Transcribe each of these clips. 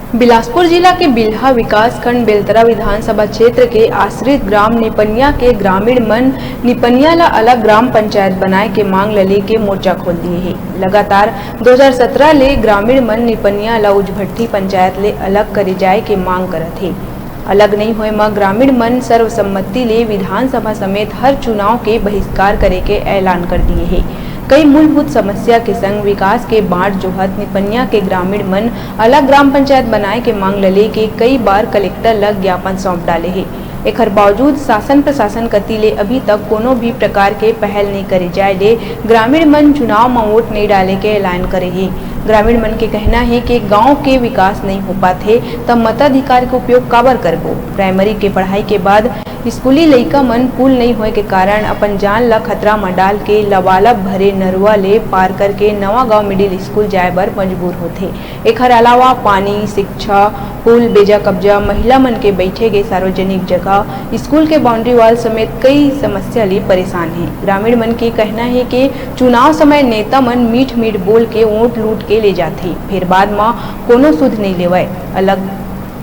बिलासपुर जिला के बिल्हा विकास खंड बेलतरा विधानसभा क्षेत्र के आश्रित ग्राम निपनिया के ग्रामीण मन निपनिया ला अलग ग्राम पंचायत बनाए के मांग ले के मोर्चा खोल दिए है। लगातार 2017 ले ग्रामीण मन निपनिया ला उजभट्टी पंचायत ले अलग करे जाए के मांग करत है। अलग नहीं होए में ग्रामीण मन सर्वसम्मति ले विधानसभा समेत हर चुनाव के बहिष्कार करे के ऐलान कर दिए है। कई मूलभूत समस्या के संग विकास के बांट जोहत निपनिया के ग्रामीण मन अलग ग्राम पंचायत बनाए के मांग ले के कई बार कलेक्टर लग ज्ञापन सौंप डाले है। एकर बावजूद शासन प्रशासन कति ले अभी तक कोनो भी प्रकार के पहल नहीं करे जाए ले ग्रामीण मन चुनाव में वोट नहीं डाले के ऐलान करे है। ग्रामीण मन के कहना है कि गांव के विकास नहीं हो पाते तब मताधिकार के उपयोग काबर करबो। प्राइमरी के पढ़ाई के बाद स्कूली लइका मन पुल नहीं होए के कारण अपन जान ला खतरा में डाल के लबालब भरे नरुआ ले पार करके नवा गांव मिडिल स्कूल जाए बर मजबूर होते। एकर अलावा पानी, शिक्षा, पुल बेजा कब्जा, महिला मन के बैठे के सार्वजनिक जगह, स्कूल के बाउंड्री वाल समेत कई समस्या ले परेशान है। ग्रामीण मन के कहना है कि चुनाव समय नेता मन मीठ मीठ बोल के वोट लूट के ले जाते, फिर बाद में कोनो सुध नहीं लेवाए।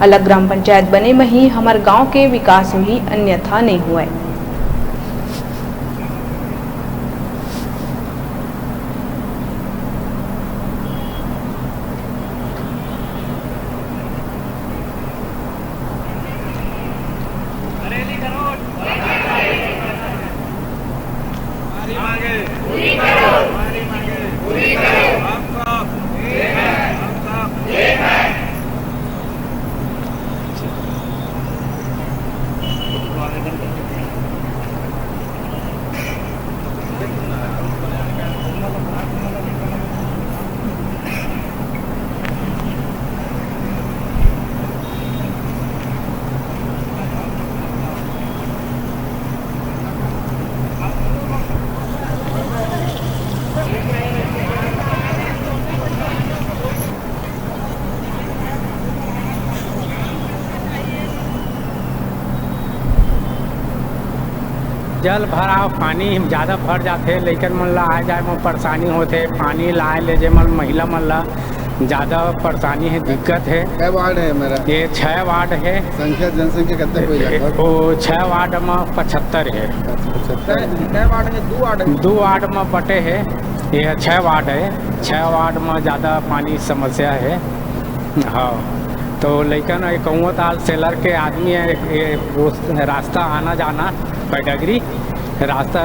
अलग ग्राम पंचायत बने में ही हमार गांव के विकास हुई, अन्यथा नहीं हुआ। जल भराव पानी ज़्यादा भर जाते, लेकिन मन ला आए जाए में परेशानी होते। पानी लाए ले जे मन महिला मन ला ज़्यादा परेशानी है, दिक्कत है। क्या वार्ड है मेरा? ये 6 वार्ड है। संख्या जनसंख्या कितने कोई है? वो 6 वार्ड में 75 है। 75 वार्ड है? 2 वार्ड में बटे है। ये 6 वार्ड है। 6 वार्ड में ज़्यादा पानी समस्या है। हाँ, तो लेकिन कहूँ ताल सेलर के आदमी है, रास्ता आना जाना पैडगरी रास्ता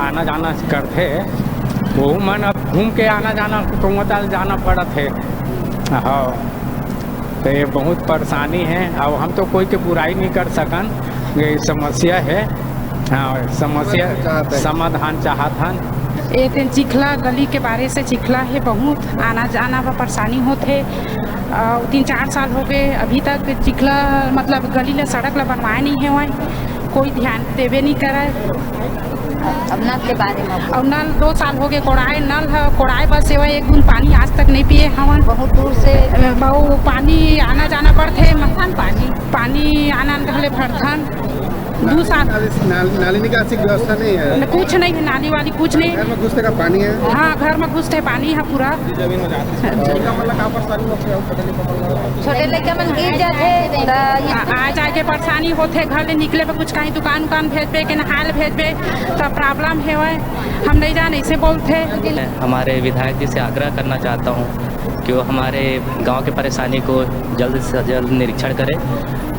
आना जाना करते, वो मन अब घूम के आना जाना कहूँ ताल जाना पड़त है। हाँ, तो ये बहुत परेशानी है। अब हम तो कोई के बुराई नहीं कर सकन, ये समस्या है। हाँ, समस्या समाधान चाहत हन। ये चिखला गली के बारे से चिखला है, बहुत आना जाना में परेशानी होते। 3-4 साल हो गए अभी तक चिखला मतलब गली ले सड़क ला बनवाए नहीं है, वहाँ कोई ध्यान देवे नहीं करे। अब नल के बारे में और नल 2 साल हो गए कोड़ाए, नल है कोड़ाए बस सेवा, एक बूंद पानी आज तक नहीं पिए हवन। बहुत दूर से बहु पानी आना जाना पड़ते, पानी आना घले भरथन। 2 साल नाली निकासी की व्यवस्था नहीं है? कुछ नहीं है, नाली वाली कुछ नहीं। घर में घुसते का पानी है? हाँ, घर में घुसते पानी है पूरा। छोटे लड़का मन गिर जाते, आ जाए के परेशानी होते, घर ले निकले पे कुछ कहीं दुकान भेज पे कि नहाल भेज पे तो प्रॉब्लम है। हम नहीं जाने ऐसे बोलते। हमारे विधायक जी से आग्रह करना चाहता हूँ कि वो हमारे गांव के परेशानी को जल्द से जल्द निरीक्षण करें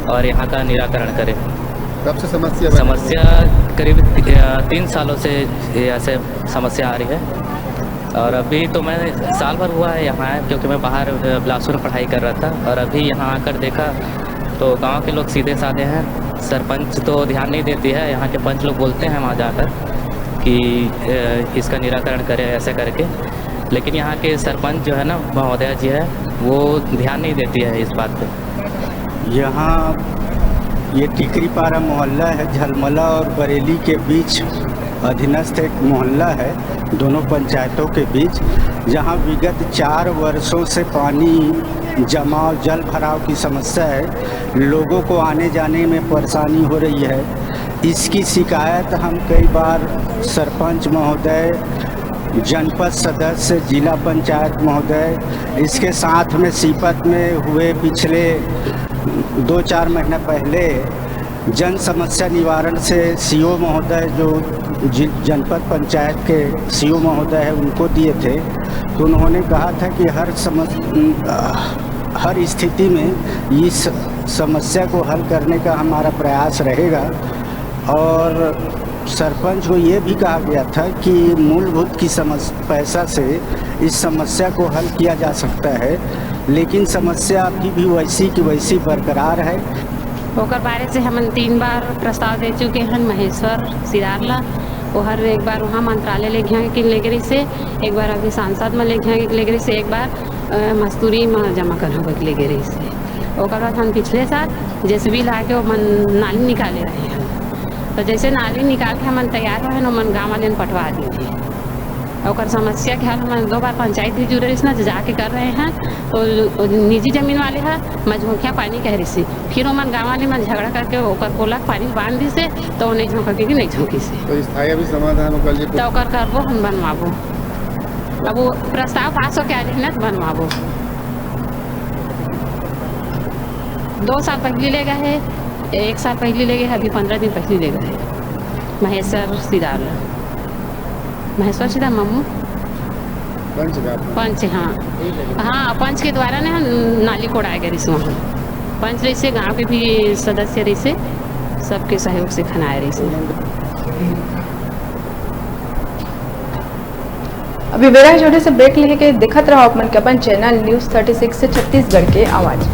और यहाँ का निराकरण करें। कब से समस्या करीब 3 सालों से ऐसे समस्या आ रही है। और अभी तो मैं साल भर हुआ है यहाँ, क्योंकि मैं बाहर बिलासपुर में पढ़ाई कर रहा था। और अभी यहाँ आकर देखा तो गांव के लोग सीधे साधे हैं, सरपंच तो ध्यान नहीं देती है। यहाँ के पंच लोग बोलते हैं वहाँ जाकर कि इसका निराकरण करें ऐसे करके, लेकिन यहाँ के सरपंच जो है ना महोदया जी है, वो ध्यान नहीं देती है इस बात पर। यहाँ ये टिकरीपारा मोहल्ला है, झलमला और बरेली के बीच अधीनस्थ एक मोहल्ला है, दोनों पंचायतों के बीच, जहां विगत 4 वर्षों से पानी जमाव जल भराव की समस्या है। लोगों को आने जाने में परेशानी हो रही है। इसकी शिकायत हम कई बार सरपंच महोदय जनपद सदस्य, जिला पंचायत महोदय, इसके साथ में सीपत में हुए पिछले 2-4 महीने पहले जन समस्या निवारण से सीओ महोदय जो जनपद पंचायत के सीओ महोदय है उनको दिए थे। तो उन्होंने कहा था कि हर स्थिति में इस समस्या को हल करने का हमारा प्रयास रहेगा। और सरपंच को ये भी कहा गया था कि मूलभूत की पैसा से इस समस्या को हल किया जा सकता है, लेकिन समस्या अभी भी वैसी की वैसी बरकरार है। ओकर बारे से हम 3 बार प्रस्ताव दे चुके हैं महेश्वर सिरारला। वो हर एक बार वहाँ मंत्रालय ले गए कि लेगरी से, एक बार अभी सांसद में ले गए कि लेगरी से, एक बार मजदूरी में जमा करना कि लेगरी से। ओकर बाद हम पिछले साल जेसीबी ला के वो नाली निकाले रहे हैं। तो जैसे नाली निकाल के हम तैयार हुए हैं मन गाँव वाले पटवा दीजिए। और समस्या के हल हम 2 बार पंचायत भी जुड़े ना जाके कर रहे हैं। तो निजी जमीन वाले हैं मजमुखिया पानी कह रही से, फिर मन गाँव वाले में झगड़ा करके ओकर पोला पानी बांध दी से तो नहीं झोंके कि नहीं झोंकी से। तो स्थायी अभी समाधान तो ओकर करबो हम बनवाबो। अब वो प्रस्ताव पास हो के आ रही ना तो बनवाबो। 2 साल पहले ले गए है, 1 साल पहले ले गए, अभी 15 दिन पहले ले गए। महेश्वर सिदार, महेश्वर सीधा मम्मू पंच, हाँ पंच के द्वारा ने हम नाली कोड़ाए गए रिस वहाँ। पंच रही से गाँव के भी सदस्य रही से सबके सहयोग से खनाए रही से। अभी बेरा छोटे से ब्रेक लेके देखत रहो अपन के अपन चैनल न्यूज़ 36 से छत्तीसगढ़ के आवाज़।